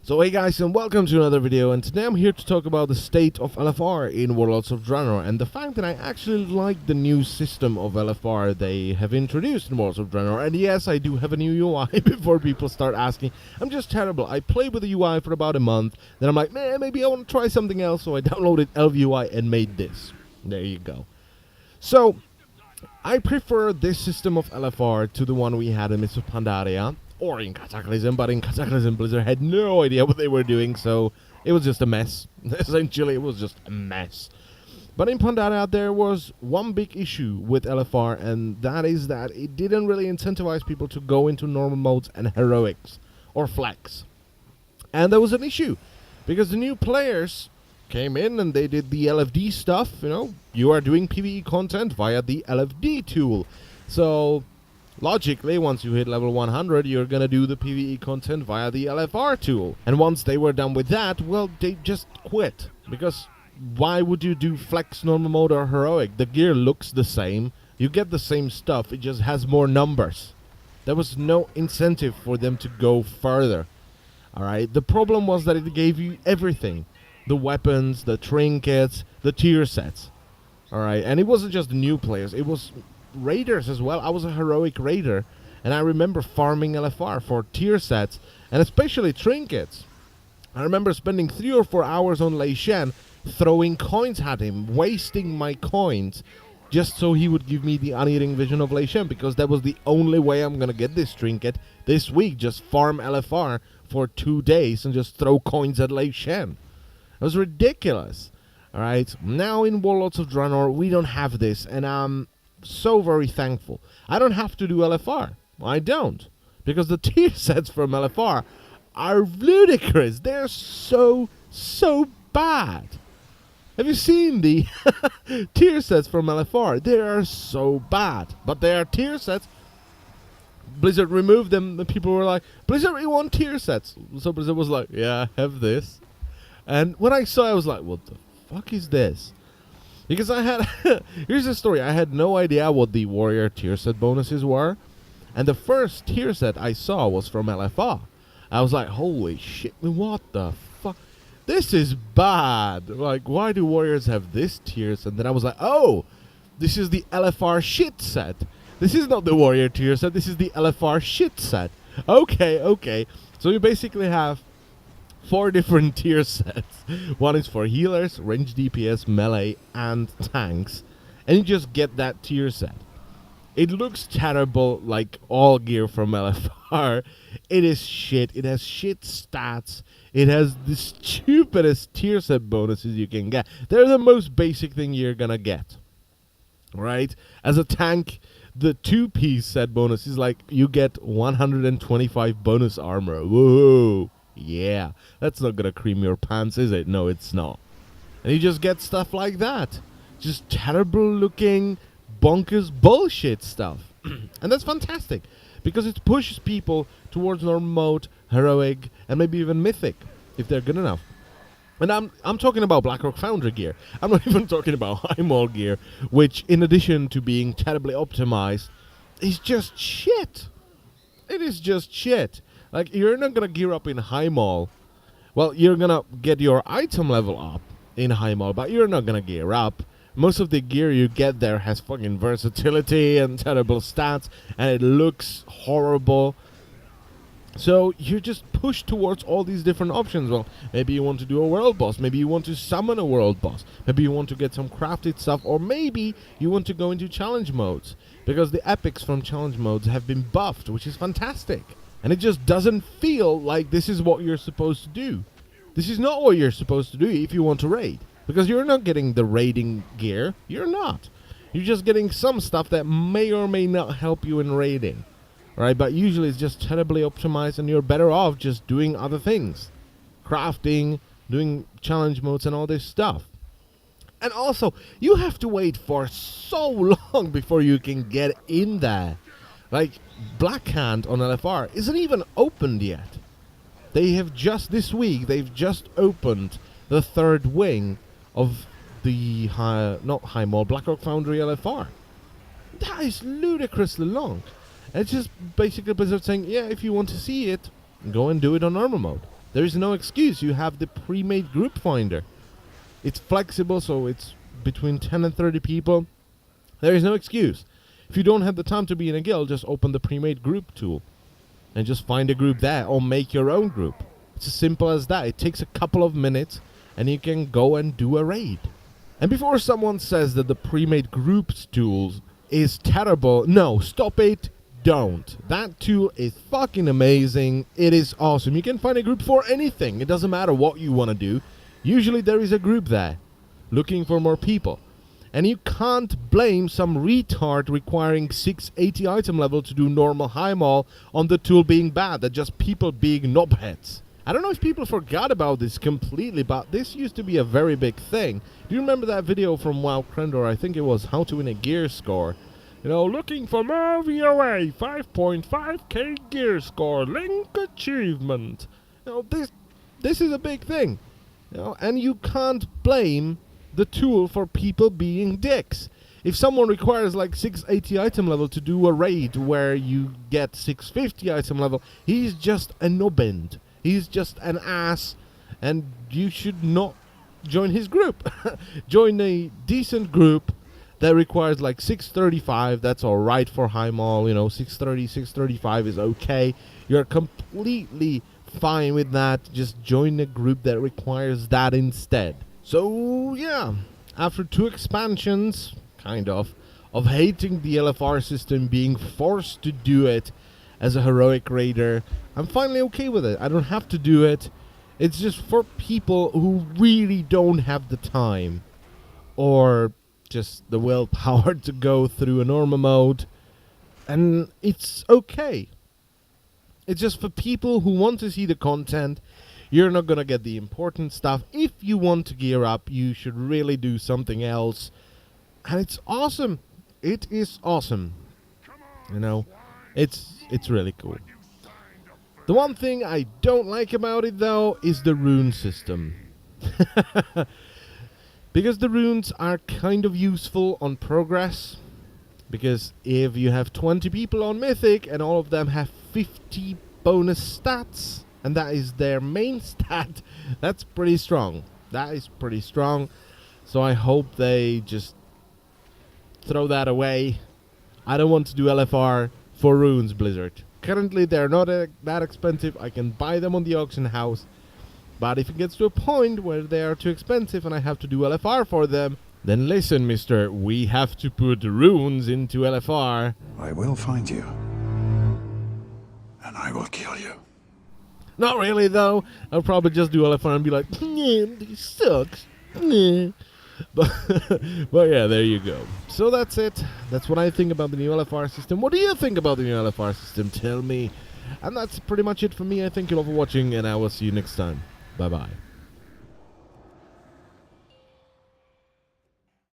So hey guys, and welcome to another video, and today I'm here to talk about the state of LFR in Warlords of Draenor and the fact that I actually like the new system of LFR they have introduced in Warlords of Draenor. And yes, I do have a new UI before people start asking. I'm just terrible. I played with the UI for about a month, then I'm like, man, maybe I want to try something else, so I downloaded LVUI and made this. There you go. So, I prefer this system of LFR to the one we had in Mists of Pandaria, or in Cataclysm, but in Cataclysm Blizzard had no idea what they were doing, so it was just a mess. Essentially, it was just a mess. But in Pandaria, there was one big issue with LFR, and that is that it didn't really incentivize people to go into normal modes and heroics, or flex. And there was an issue, because the new players came in and they did the LFD stuff, you are doing PvE content via the LFD tool. So logically, once you hit level 100, you're gonna do the PvE content via the LFR tool. And once they were done with that, well, they just quit. Because why would you do flex, normal mode, or heroic? The gear looks the same, you get the same stuff, it just has more numbers. There was no incentive for them to go further. Alright, the problem was that it gave you everything. The weapons, the trinkets, the tier sets. Alright, and it wasn't just the new players, it was raiders as well. I was a heroic raider, and I remember farming LFR for tier sets, and especially trinkets. I remember spending 3 or 4 hours on Lei Shen, throwing coins at him, wasting my coins, just so he would give me the uneating vision of Lei Shen, because that was the only way I'm gonna get this trinket this week. Just farm LFR for 2 days and just throw coins at Lei Shen. It was ridiculous. Alright, now in Warlords of Draenor, we don't have this, and I'm so very thankful. I don't have to do LFR. I don't. Because the tier sets from LFR are ludicrous. They're so bad. Have you seen the tier sets from LFR? They are so bad. But they are tier sets. Blizzard removed them. The people were like, Blizzard, we want tier sets. So Blizzard was like, yeah, have this. And when I saw it, I was like, what the fuck is this? Because I had, here's the story, I had no idea what the warrior tier set bonuses were. And the first tier set I saw was from LFR. I was like, holy shit, what the fuck? This is bad. Like, why do warriors have this tier set? And then I was like, oh, this is the LFR shit set. This is not the warrior tier set, this is the LFR shit set. Okay. So you basically have 4 different tier sets. One is for healers, range DPS, melee, and tanks. And you just get that tier set. It looks terrible, like all gear from LFR. It is shit. It has shit stats. It has the stupidest tier set bonuses you can get. They're the most basic thing you're gonna get. Right? As a tank, the 2-piece set bonus is like you get 125 bonus armor. Whoa. Yeah, that's not gonna cream your pants, is it? No, it's not. And you just get stuff like that. Just terrible looking, bonkers bullshit stuff. And that's fantastic, because it pushes people towards normal mode, heroic, and maybe even mythic, if they're good enough. And I'm talking about Blackrock Foundry gear. I'm not even talking about High Mall gear, which, in addition to being terribly optimized, is just shit. It is just shit. Like, you're not gonna gear up in High Mall. Well, you're gonna get your item level up in High Mall, but you're not gonna gear up. Most of the gear you get there has fucking versatility and terrible stats, and it looks horrible. So you're just pushed towards all these different options. Well, maybe you want to do a world boss, maybe you want to summon a world boss, maybe you want to get some crafted stuff, or maybe you want to go into challenge modes, because the epics from challenge modes have been buffed, which is fantastic. And it just doesn't feel like this is what you're supposed to do. This is not what you're supposed to do if you want to raid. Because you're not getting the raiding gear. You're not. You're just getting some stuff that may or may not help you in raiding. Right? But usually it's just terribly optimized, and you're better off just doing other things. Crafting, doing challenge modes and all this stuff. And also, you have to wait for so long before you can get in there. Like, Blackhand on LFR isn't even opened yet. They have just, this week, they've just opened the 3rd wing of the, not High Mall, Blackrock Foundry LFR. That is ludicrously long. And it's just basically Blizzard saying, yeah, if you want to see it, go and do it on normal mode. There is no excuse. You have the pre-made group finder. It's flexible, so it's between 10 and 30 people. There is no excuse. If you don't have the time to be in a guild, just open the pre-made group tool and just find a group there or make your own group. It's as simple as that. It takes a couple of minutes and you can go and do a raid. And before someone says that the pre-made groups tools is terrible, no, stop it, don't. That tool is fucking amazing. It is awesome. You can find a group for anything. It doesn't matter what you want to do. Usually there is a group there looking for more people. And you can't blame some retard requiring 680 item level to do normal high mall on the tool being bad. They're just people being knobheads. I don't know if people forgot about this completely, but this used to be a very big thing. Do you remember that video from Warcraft? I think it was how to win a gear score. You know, looking for more VOA, 5.5k gear score, link achievement. You know, this is a big thing. You know, and you can't blame the tool for people being dicks. If someone requires like 680 item level to do a raid where you get 650 item level, he's just a nubbin. He's just an ass, and you should not join his group. Join a decent group that requires like 635. That's all right for high mall. You know, 630, 635 is okay. You're completely fine with that. Just join a group that requires that instead. So yeah, after 2 expansions, kind of hating the LFR system, being forced to do it as a heroic raider, I'm finally okay with it. I don't have to do it. It's just for people who really don't have the time or just the willpower to go through a normal mode, and it's okay. It's just for people who want to see the content. You're not gonna get the important stuff. If you want to gear up, you should really do something else, and it's awesome. It is awesome. You know, it's really cool. The one thing I don't like about it, though, is the rune system. Because the runes are kind of useful on progress. Because if you have 20 people on Mythic and all of them have 50 bonus stats, and that is their main stat, that's pretty strong. That is pretty strong. So I hope they just throw that away. I don't want to do LFR for runes, Blizzard. Currently, they're not that expensive. I can buy them on the auction house. But if it gets to a point where they are too expensive and I have to do LFR for them, then listen, mister, we have to put runes into LFR. I will find you. And I will kill you. Not really, though. I'll probably just do LFR and be like, yeah, this sucks. Yeah. But yeah, there you go. So that's it. That's what I think about the new LFR system. What do you think about the new LFR system? Tell me. And that's pretty much it for me. I thank you all for watching, and I will see you next time. Bye-bye.